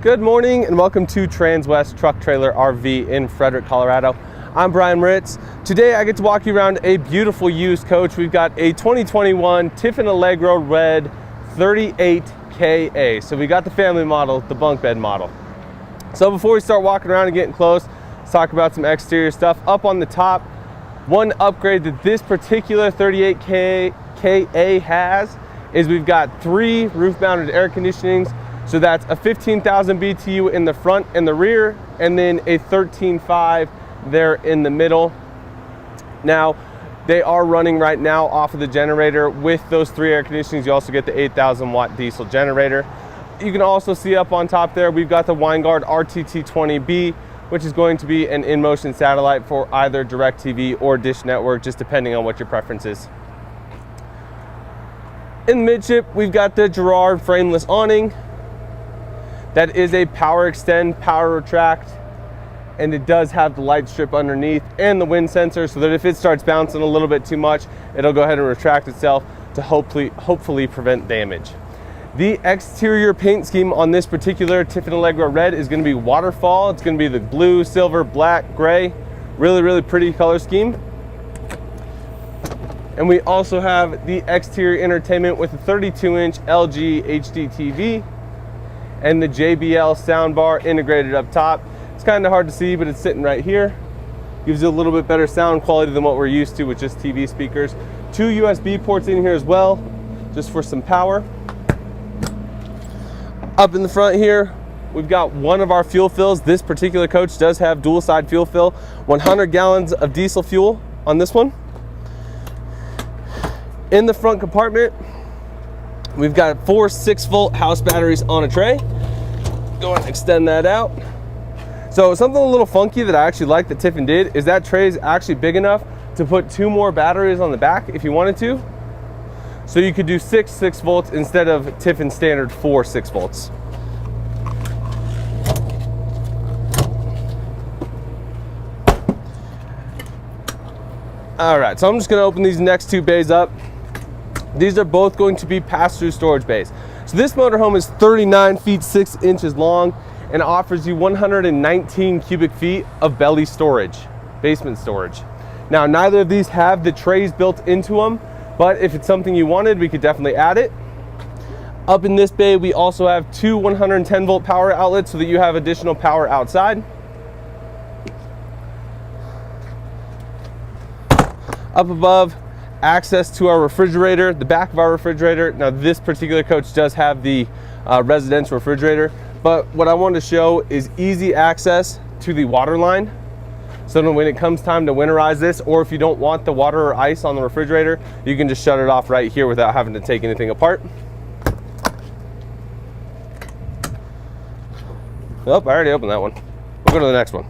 Good morning and welcome to Transwest Truck Trailer RV in Frederick, Colorado. I'm Brian Moritz. Today I get to walk you around a beautiful used coach. We've got a 2021 Tiffin Allegro Red 38KA. So we got the family model, the bunk bed model. So before we start walking around and getting close, let's talk about some exterior stuff. Up on the top, one upgrade that this particular 38KA has is we've got 3 roof-mounted air conditionings. So that's a 15,000 BTU in the front and the rear, and then a 13.5 there in the middle. Now, they are running right now off of the generator. With those 3 air conditionings, you also get the 8,000 watt diesel generator. You can also see up on top there, we've got the Winegard RTT20B, which is going to be an in-motion satellite for either DirecTV or Dish Network, just depending on what your preference is. In the midship, we've got the Girard frameless awning. That is a power extend, power retract, and it does have the light strip underneath and the wind sensor, so that if it starts bouncing a little bit too much, it'll go ahead and retract itself to hopefully prevent damage. The exterior paint scheme on this particular Tiffin Allegro Red is going to be waterfall. It's going to be the blue, silver, black, gray. Really pretty color scheme. And we also have the exterior entertainment with a 32-inch LG HD TV and the JBL soundbar integrated up top. It's kind of hard to see, but it's sitting right here. Gives you a little bit better sound quality than what we're used to with just TV speakers. 2 USB ports in here as well, just for some power. Up in the front here, we've got one of our fuel fills. This particular coach does have dual side fuel fill, 100 gallons of diesel fuel on this one. In the front compartment, we've got 4 6-volt house batteries on a tray. Go and extend that out. So something a little funky that I actually like that Tiffin did is that tray is actually big enough to put 2 more batteries on the back if you wanted to. So you could do 6 6-volts instead of Tiffin's standard 4 6-volts. All right, so I'm just gonna open these next 2 bays up. These are both going to be pass-through storage bays. So this motorhome is 39 feet 6 inches long and offers you 119 cubic feet of belly storage, basement storage. Now, neither of these have the trays built into them, but if it's something you wanted, we could definitely add it. Up in this bay, we also have 2 110 volt power outlets so that you have additional power outside. Up above, access to our refrigerator, the back of our refrigerator. Now this particular coach does have the residential refrigerator, but what I wanted to show is easy access to the water line. So when it comes time to winterize this, or if you don't want the water or ice on the refrigerator, you can just shut it off right here without having to take anything apart. Oh, I already opened that one. We'll go to the next one.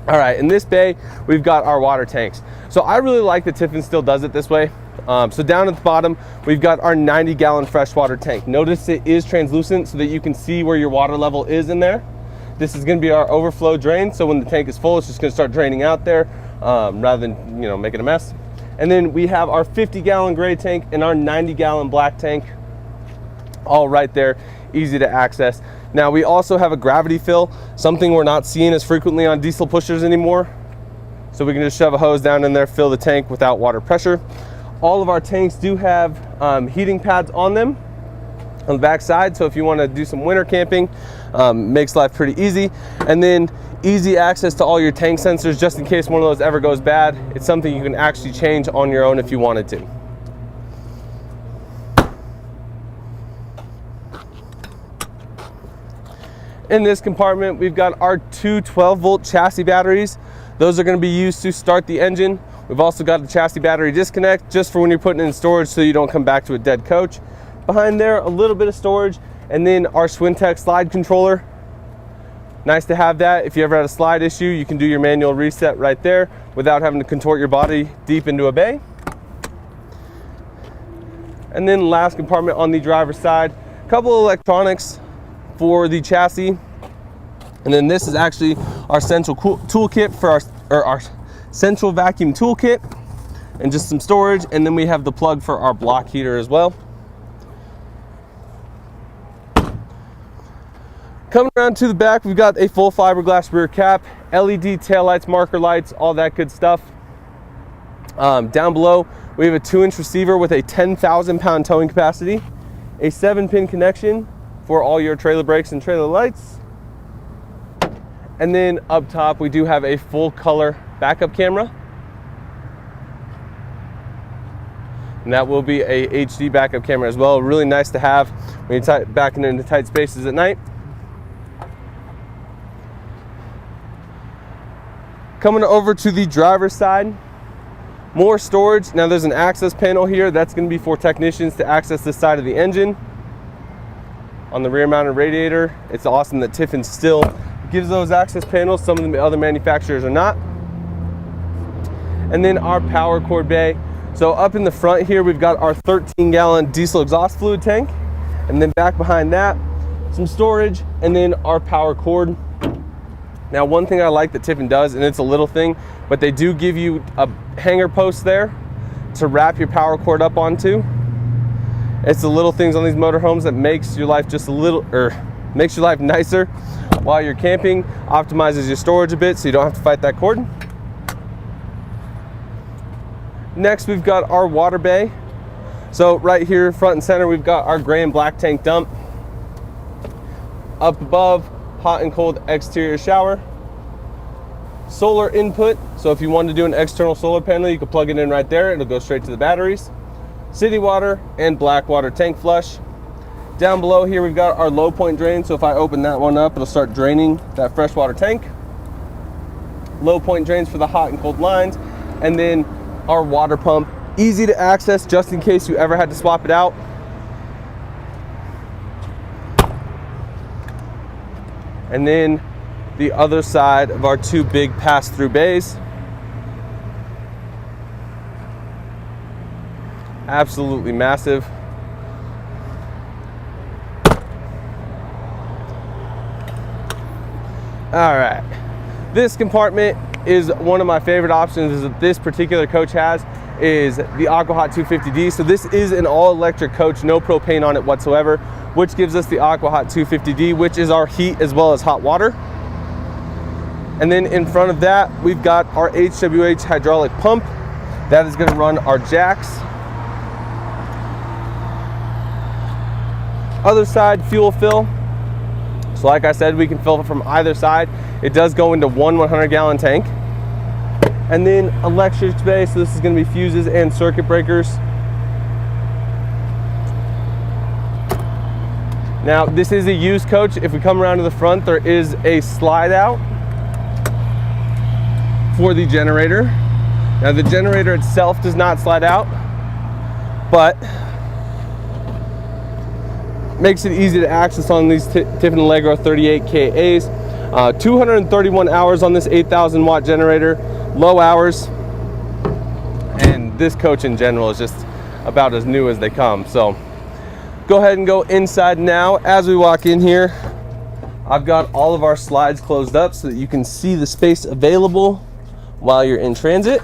All right, in this bay, we've got our water tanks. So I really like that Tiffin still does it this way. So down at the bottom, we've got our 90-gallon freshwater tank. Notice it is translucent so that you can see where your water level is in there. This is gonna be our overflow drain. So when the tank is full, it's just gonna start draining out there rather than making a mess. And then we have our 50-gallon gray tank and our 90-gallon black tank, all right there, easy to access. Now we also have a gravity fill, something we're not seeing as frequently on diesel pushers anymore. So we can just shove a hose down in there, fill the tank without water pressure. All of our tanks do have heating pads on them on the back side. So if you want to do some winter camping, makes life pretty easy. And then easy access to all your tank sensors, just in case one of those ever goes bad. It's something you can actually change on your own if you wanted to. In this compartment, we've got our 2 12-volt chassis batteries. Those are going to be used to start the engine. We've also got the chassis battery disconnect just for when you're putting it in storage so you don't come back to a dead coach. Behind there, a little bit of storage, and then our Swintech slide controller. Nice to have that. If you ever had a slide issue, you can do your manual reset right there without having to contort your body deep into a bay. And then last compartment on the driver's side, a couple of electronics for the chassis. And then this is actually our central toolkit for our central vacuum toolkit, and just some storage. And then we have the plug for our block heater as well. Coming around to the back, we've got a full fiberglass rear cap, LED taillights, marker lights, all that good stuff. Down below, we have a 2-inch receiver with a 10,000 pound towing capacity, a 7-pin connection for all your trailer brakes and trailer lights. And then up top, we do have a full color backup camera. And that will be a HD backup camera as well. Really nice to have when you're backing into tight spaces at night. Coming over to the driver's side, more storage. Now there's an access panel here. That's going to be for technicians to access this side of the engine. On the rear mounted radiator, it's awesome that Tiffin still gives those access panels. Some of the other manufacturers are not. And then our power cord bay. So up in the front here, we've got our 13-gallon diesel exhaust fluid tank. And then back behind that, some storage, and then our power cord. Now, one thing I like that Tiffin does, and it's a little thing, but they do give you a hanger post there to wrap your power cord up onto. It's the little things on these motorhomes that makes your life just a little, makes your life nicer while you're camping, optimizes your storage a bit so you don't have to fight that cord. Next, we've got our water bay. So right here, front and center, we've got our gray and black tank dump. Up above, hot and cold exterior shower. Solar input, so if you want to do an external solar panel, you can plug it in right there. It'll go straight to the batteries. City water and black water tank flush. Down below here, we've got our low point drain. So if I open that one up, it'll start draining that freshwater tank. Low point drains for the hot and cold lines. And then our water pump, easy to access just in case you ever had to swap it out. And then the other side of our 2 big pass-through bays. Absolutely massive. All right, this compartment is one of my favorite options that this particular coach has, is the Aqua-Hot 250D. So this is an all-electric coach, no propane on it whatsoever, which gives us the Aqua-Hot 250D, which is our heat as well as hot water. And then in front of that, we've got our HWH hydraulic pump. That is gonna run our jacks. Other side, fuel fill. So like I said, we can fill from either side. It does go into one 100-gallon tank. And then electric space, so this is gonna be fuses and circuit breakers. Now, this is a used coach. If we come around to the front, there is a slide out for the generator. Now, the generator itself does not slide out, but makes it easy to access on these Tiffin Allegro 38 KAs. 231 hours on this 8,000 watt generator, low hours. And this coach in general is just about as new as they come. So go ahead and go inside now. As we walk in here, I've got all of our slides closed up so that you can see the space available while you're in transit.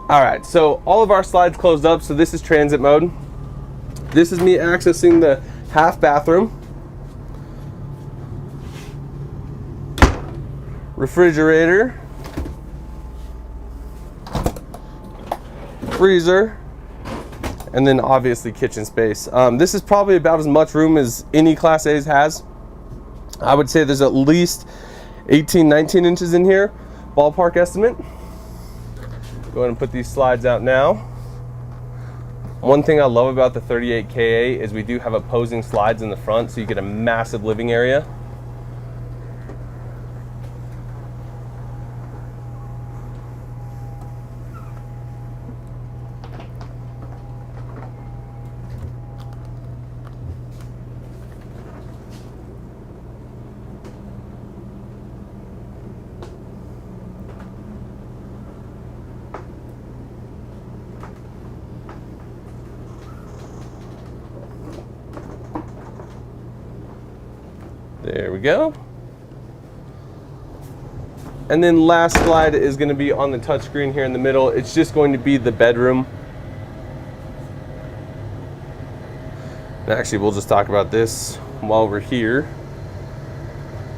All right, so all of our slides closed up, so this is transit mode. This is me accessing the half bathroom, refrigerator, freezer, and then obviously kitchen space. This is probably about as much room as any Class A's has. I would say there's at least 18, 19 inches in here, ballpark estimate. Go ahead and put these slides out now. One thing I love about the 38 KA is we do have opposing slides in the front, so you get a massive living area. There we go. And then last slide is going to be on the touchscreen here in the middle. It's just going to be the bedroom. And actually, we'll just talk about this while we're here.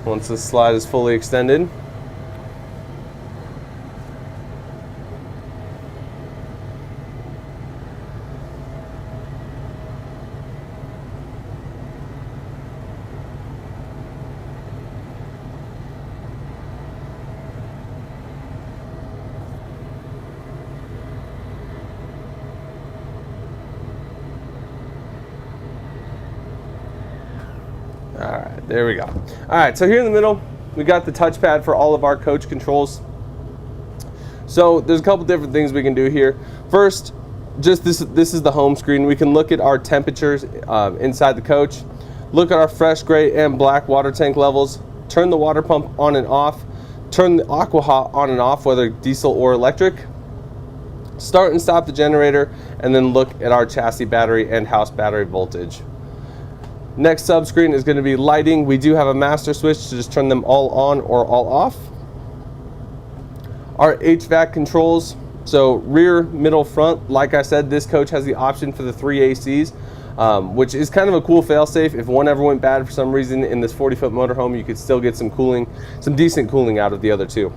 Once this slide is fully extended. All right, there we go. All right, so here in the middle, we got the touchpad for all of our coach controls. So there's a couple different things we can do here. First, just this is the home screen. We can look at our temperatures inside the coach, look at our fresh gray and black water tank levels, turn the water pump on and off, turn the Aqua-Hot on and off, whether diesel or electric, start and stop the generator, and then look at our chassis battery and house battery voltage. Next subscreen is going to be lighting. We do have a master switch to just turn them all on or all off. Our HVAC controls, so rear, middle, front. Like I said, this coach has the option for the 3 ACs, which is kind of a cool fail-safe. If one ever went bad for some reason in this 40-foot motorhome, you could still get some cooling, some decent cooling out of the other two.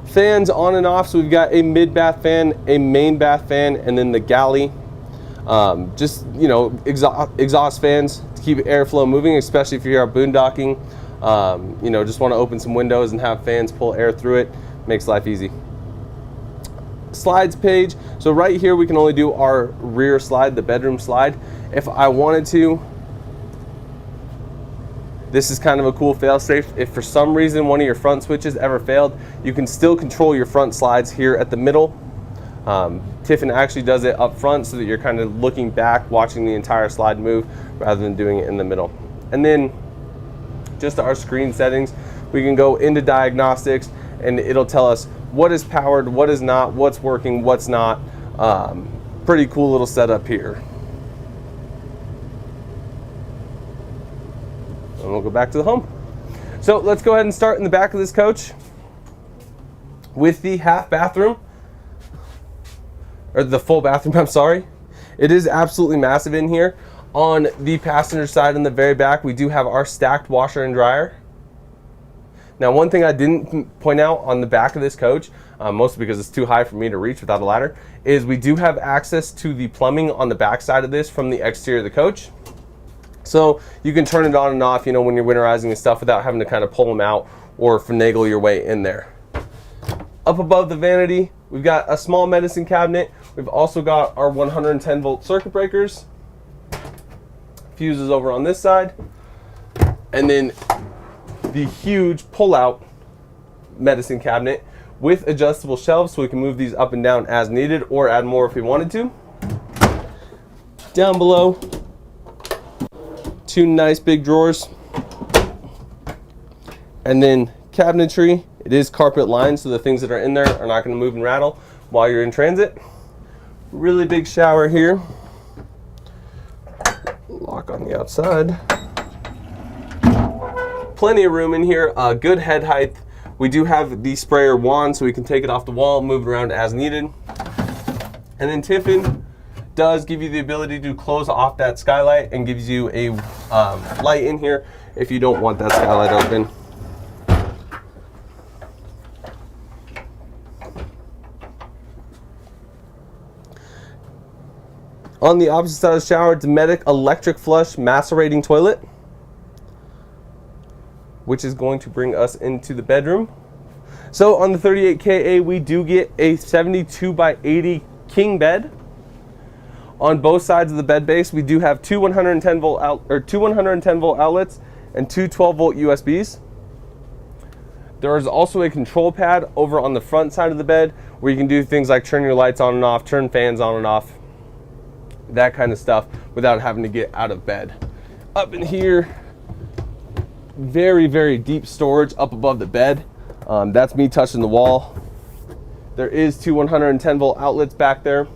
Fans on and off, so we've got a mid-bath fan, a main bath fan, and then the galley. Just, you know, exhaust fans to keep airflow moving, especially if you're out boondocking. You know, just want to open some windows and have fans pull air through it. Makes life easy. Slides page. So right here we can only do our rear slide, the bedroom slide. If I wanted to, this is kind of a cool fail-safe. If for some reason one of your front switches ever failed, you can still control your front slides here at the middle. Tiffin actually does it up front so that you're kind of looking back, watching the entire slide move rather than doing it in the middle. And then just our screen settings, we can go into diagnostics and it'll tell us what is powered, what is not, what's working, what's not. Pretty cool little setup here. And we'll go back to the home. So let's go ahead and start in the back of this coach with the half bathroom. Or the full bathroom, I'm sorry. It is absolutely massive in here. On the passenger side in the very back, we do have our stacked washer and dryer. Now, one thing I didn't point out on the back of this coach, mostly because it's too high for me to reach without a ladder, is we do have access to the plumbing on the back side of this from the exterior of the coach. So you can turn it on and off, you know, when you're winterizing and stuff without having to kind of pull them out or finagle your way in there. Up above the vanity, we've got a small medicine cabinet. We've also got our 110 volt circuit breakers. Fuses over on this side. And then the huge pull-out medicine cabinet with adjustable shelves so we can move these up and down as needed or add more if we wanted to. Down below, two nice big drawers. And then cabinetry. It is carpet lined, so the things that are in there are not going to move and rattle while you're in transit. Really big shower here. Lock on the outside. Plenty of room in here. Good head height. We do have the sprayer wand, so we can take it off the wall, move it around as needed. And then Tiffin does give you the ability to close off that skylight and gives you a light in here if you don't want that skylight open. On the opposite side of the shower, Dometic electric flush macerating toilet, which is going to bring us into the bedroom. So on the 38KA, we do get a 72 by 80 king bed. On both sides of the bed base, we do have two 110 volt outlets and two 12 volt USBs. There is also a control pad over on the front side of the bed where you can do things like turn your lights on and off, turn fans on and off, that kind of stuff without having to get out of bed. Up in here, very, very deep storage up above the bed. That's me touching the wall. There is two 110 volt outlets back there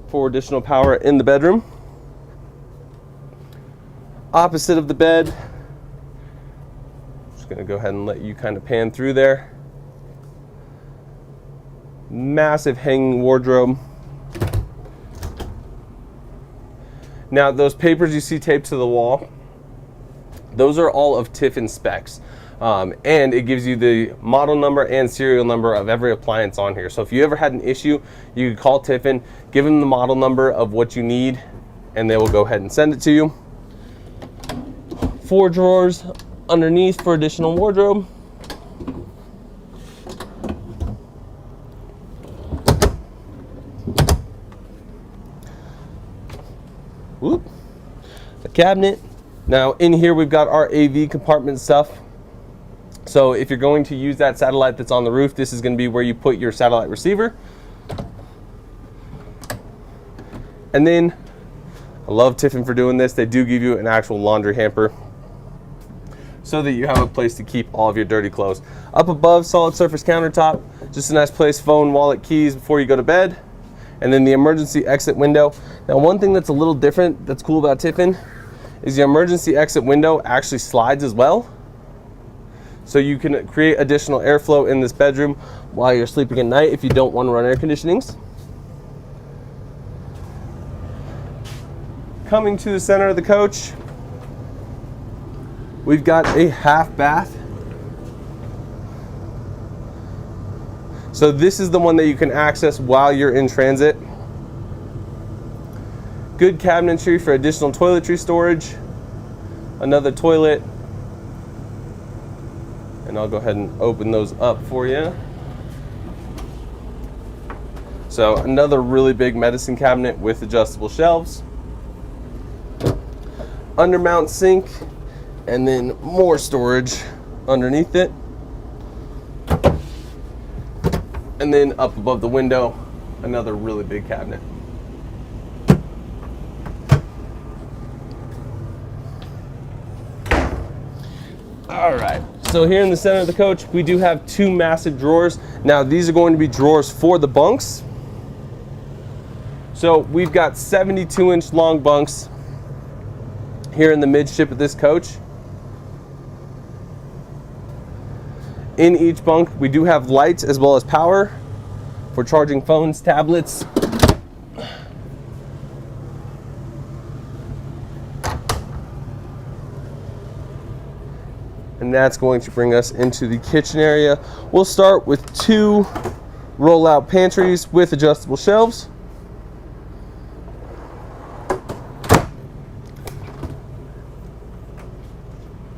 for additional power in the bedroom. Just gonna go ahead and let you kind of pan through there. Massive hanging wardrobe. Now those papers you see taped to the wall, those are all of Tiffin specs. And it gives you the model number and serial number of every appliance on here. So if you ever had an issue, you could call Tiffin, give them the model number of what you need, and they will go ahead and send it to you. 4 drawers underneath for additional wardrobe. Whoop. The cabinet. Now in here we've got our AV compartment stuff. So if you're going to use that satellite that's on the roof, this is going to be where you put your satellite receiver. And then, I love Tiffin for doing this, they do give you an actual laundry hamper so that you have a place to keep all of your dirty clothes. Up above, solid surface countertop, just a nice place, phone, wallet, keys before you go to bed. And then the emergency exit window. Now one thing that's a little different that's cool about Tiffin is the emergency exit window actually slides as well. So you can create additional airflow in this bedroom while you're sleeping at night if you don't want to run air conditionings. Coming to the center of the coach, we've got a half bath. So this is the one that you can access while you're in transit. Good cabinetry for additional toiletry storage. Another toilet. And I'll go ahead and open those up for you. So another really big medicine cabinet with adjustable shelves. Undermount sink, and then more storage underneath it. And then up above the window, another really big cabinet. All right. So here in the center of the coach, we do have 2 massive drawers. Now these are going to be drawers for the bunks. So we've got 72-inch long bunks here in the midship of this coach. In each bunk, we do have lights as well as power for charging phones, tablets. And that's going to bring us into the kitchen area. We'll start with 2 roll-out pantries with adjustable shelves.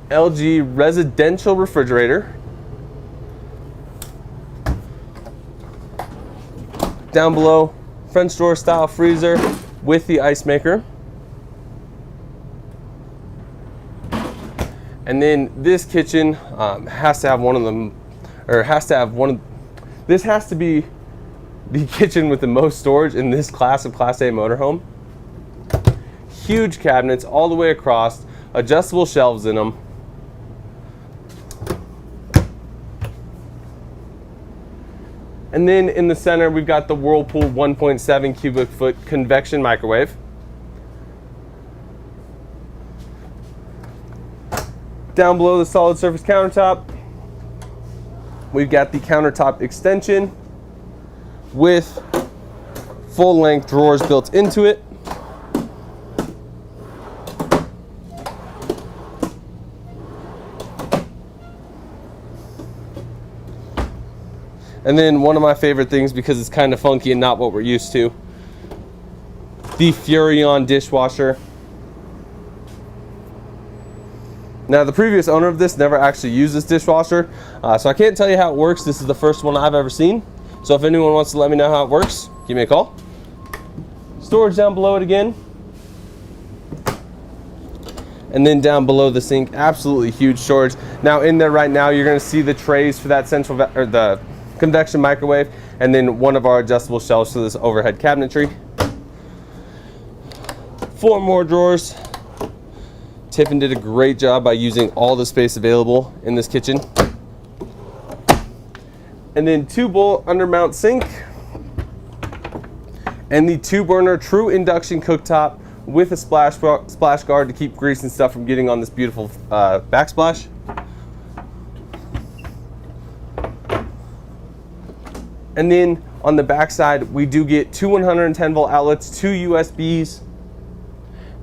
LG residential refrigerator. Down below, French door style freezer with the ice maker. And then this kitchen has to have one of them, or has to have one of, this has to be the kitchen with the most storage in this class of Class A motorhome. Huge cabinets all the way across, adjustable shelves in them. And then in the center, we've got the Whirlpool 1.7 cubic foot convection microwave. Down below the solid surface countertop, we've got the countertop extension with full length drawers built into it. And then one of my favorite things, because it's kind of funky and not what we're used to, the Furrion dishwasher. Now the previous owner of this never actually used this dishwasher, so I can't tell you how it works. This is the first one I've ever seen. So if anyone wants to let me know how it works, give me a call. Storage down below it again. And then down below the sink, absolutely huge storage. Now in there right now, you're gonna see the trays for that central, or the convection microwave, and then one of our adjustable shelves for this overhead cabinetry. 4 more drawers. Tiffin did a great job by using all the space available in this kitchen. And then 2-bowl undermount sink. And the 2-burner true induction cooktop with a splash guard to keep grease and stuff from getting on this beautiful backsplash. And then on the back side, we do get two 110 volt outlets, two USBs.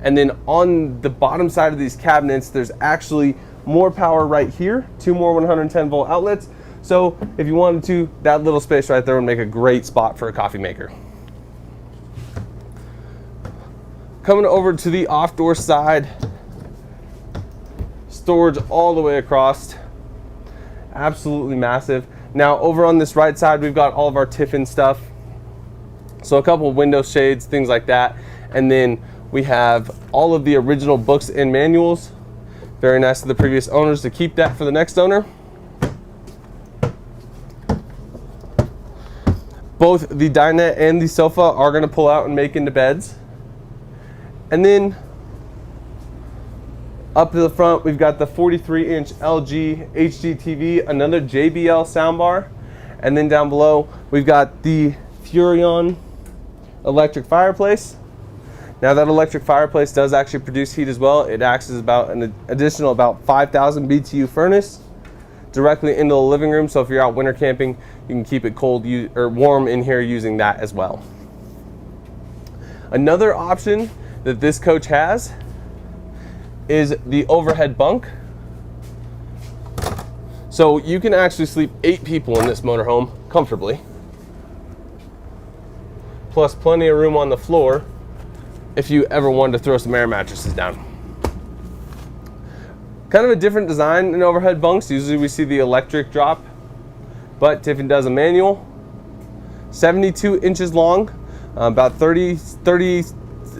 And then on the bottom side of these cabinets, there's actually more power right here, two more 110 volt outlets. So if you wanted to, that little space right there would make a great spot for a coffee maker. Coming over to the off door side, storage all the way across, absolutely massive. Now over on this right side, we've got all of our Tiffin stuff. So a couple of window shades, things like that. And then we have all of the original books and manuals. Very nice of the previous owners to keep that for the next owner. Both the dinette and the sofa are going to pull out and make into beds. And then up to the front, we've got the 43-inch LG HD TV, another JBL soundbar. And then down below, we've got the Furrion electric fireplace. Now that electric fireplace does actually produce heat as well. It acts as about an additional about 5,000 BTU furnace directly into the living room. So if you're out winter camping, you can keep it cold or warm in here using that as well. Another option that this coach has is the overhead bunk. So you can actually sleep 8 people in this motorhome comfortably, plus plenty of room on the floor if you ever wanted to throw some air mattresses down. Kind of a different design in overhead bunks. Usually we see the electric drop, but Tiffin does a manual. 72 inches long, about 30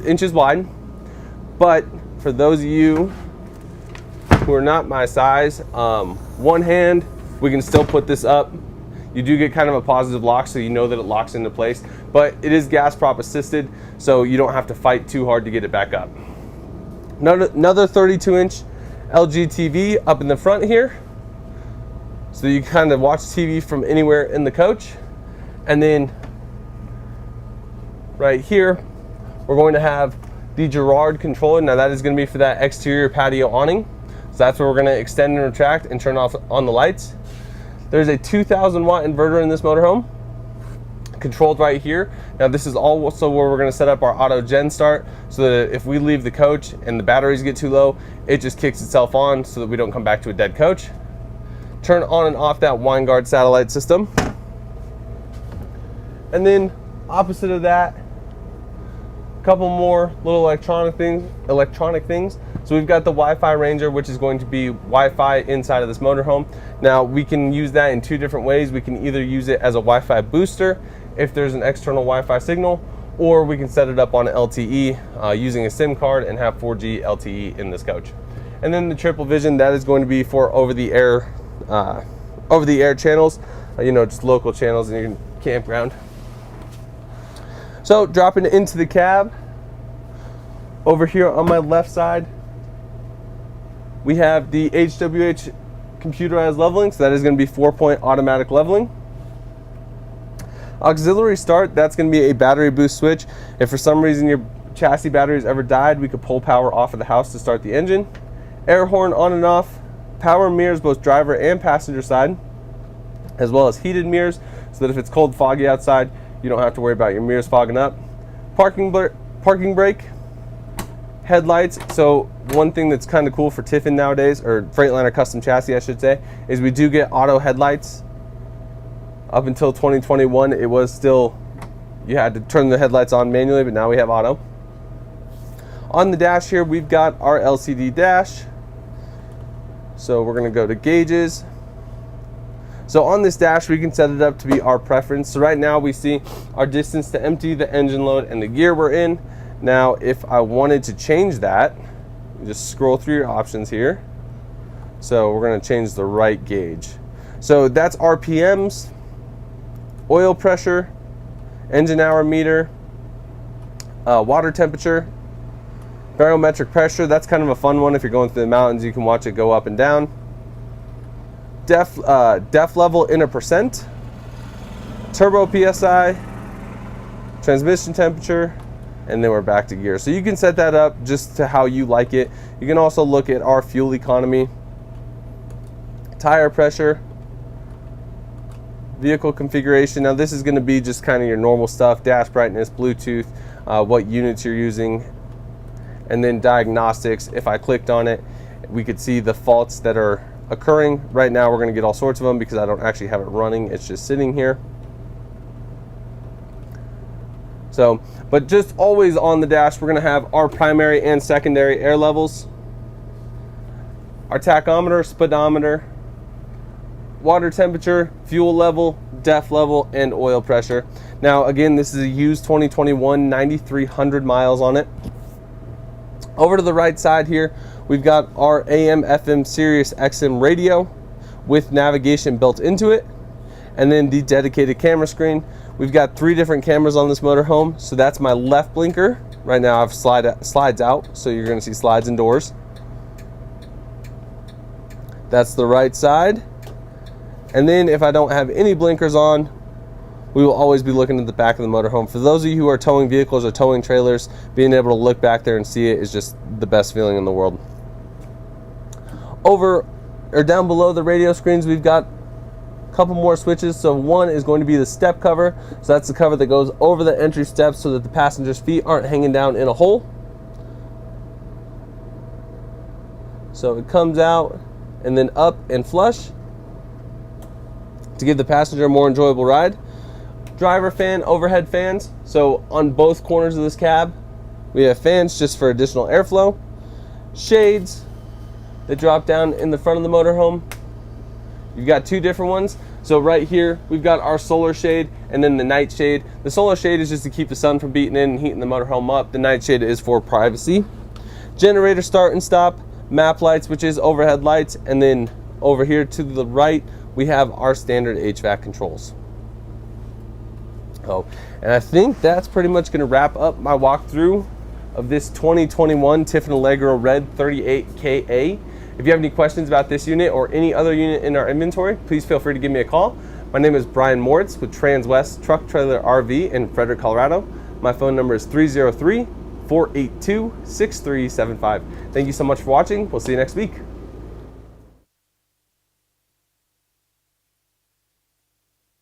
inches wide. But for those of you who are not my size, one hand, we can still put this up. You do get kind of a positive lock, so you know that it locks into place, but it is gas prop assisted, so you don't have to fight too hard to get it back up. Another 32-inch LG TV up in the front here, so you kind of watch TV from anywhere in the coach. And then right here, we're going to have the Girard controller. Now that is going to be for that exterior patio awning. So that's where we're going to extend and retract and turn off on the lights. There's a 2,000 watt inverter in this motorhome, controlled right here. Now this is also where we're going to set up our auto gen start, so that if we leave the coach and the batteries get too low, it just kicks itself on so that we don't come back to a dead coach. Turn on and off that Winegard satellite system. And then opposite of that, a couple more little electronic things. So we've got the Wi-Fi Ranger, which is going to be Wi-Fi inside of this motorhome. Now we can use that in 2 different ways. We can either use it as a Wi-Fi booster if there's an external Wi-Fi signal, or we can set it up on LTE using a SIM card and have 4G LTE in this coach. And then the Triple Vision, that is going to be for over-the-air channels, just local channels in your campground. So dropping into the cab, over here on my left side, we have the HWH computerized leveling, so that is going to be 4-point automatic leveling. Auxiliary start, that's going to be a battery boost switch. If for some reason your chassis batteries ever died, we could pull power off of the house to start the engine. Air horn on and off, power mirrors both driver and passenger side, as well as heated mirrors, so that if it's cold, foggy outside, you don't have to worry about your mirrors fogging up. Parking brake, headlights. So one thing that's kind of cool for Tiffin nowadays, or Freightliner custom chassis I should say, is we do get auto headlights. Up until 2021, it was still, you had to turn the headlights on manually, but now we have auto. On the dash here, we've got our LCD dash. So we're gonna go to gauges. So on this dash, we can set it up to be our preference. So right now we see our distance to empty, the engine load, and the gear we're in. Now, if I wanted to change that, just scroll through your options here. So we're gonna change the right gauge. So that's RPMs, oil pressure, engine hour meter, water temperature, barometric pressure. That's kind of a fun one. If you're going through the mountains, you can watch it go up and down. Def level in a percent, turbo PSI, transmission temperature, and then we're back to gear. So you can set that up just to how you like it. You can also look at our fuel economy, tire pressure, vehicle configuration. Now this is going to be just kind of your normal stuff: dash brightness, Bluetooth, what units you're using, and then diagnostics. If I clicked on it, we could see the faults that are occurring. Right now we're going to get all sorts of them because I don't actually have it running, it's just sitting here. So, but just always on the dash, we're going to have our primary and secondary air levels, our tachometer, speedometer, water temperature, fuel level, DEF level, and oil pressure. Now again, this is a used 2021, 9,300 miles on it. Over to the right side here, we've got our AM, FM, Sirius XM radio with navigation built into it, and then the dedicated camera screen. We've got 3 different cameras on this motorhome. So that's my left blinker. Right now I've slides out, so you're going to see slides and doors. That's the right side. And then if I don't have any blinkers on, we will always be looking at the back of the motorhome. For those of you who are towing vehicles or towing trailers, being able to look back there and see it is just the best feeling in the world. Over or down below the radio screens, we've got a couple more switches. So one is going to be the step cover. So that's the cover that goes over the entry steps so that the passenger's feet aren't hanging down in a hole. So it comes out and then up and flush to give the passenger a more enjoyable ride. Driver fan, overhead fans. So on both corners of this cab, we have fans just for additional airflow. Shades that drop down in the front of the motorhome. You've got 2 different ones. So right here, we've got our solar shade and then the night shade. The solar shade is just to keep the sun from beating in and heating the motorhome up. The night shade is for privacy. Generator start and stop, map lights, which is overhead lights, and then over here to the right, we have our standard HVAC controls. Oh, and I think that's pretty much going to wrap up my walkthrough of this 2021 Tiffin Allegro Red 38KA. If you have any questions about this unit or any other unit in our inventory, please feel free to give me a call. My name is Brian Moritz with Transwest Truck Trailer RV in Frederick, Colorado. My phone number is 303-482-6375. Thank you so much for watching. We'll see you next week.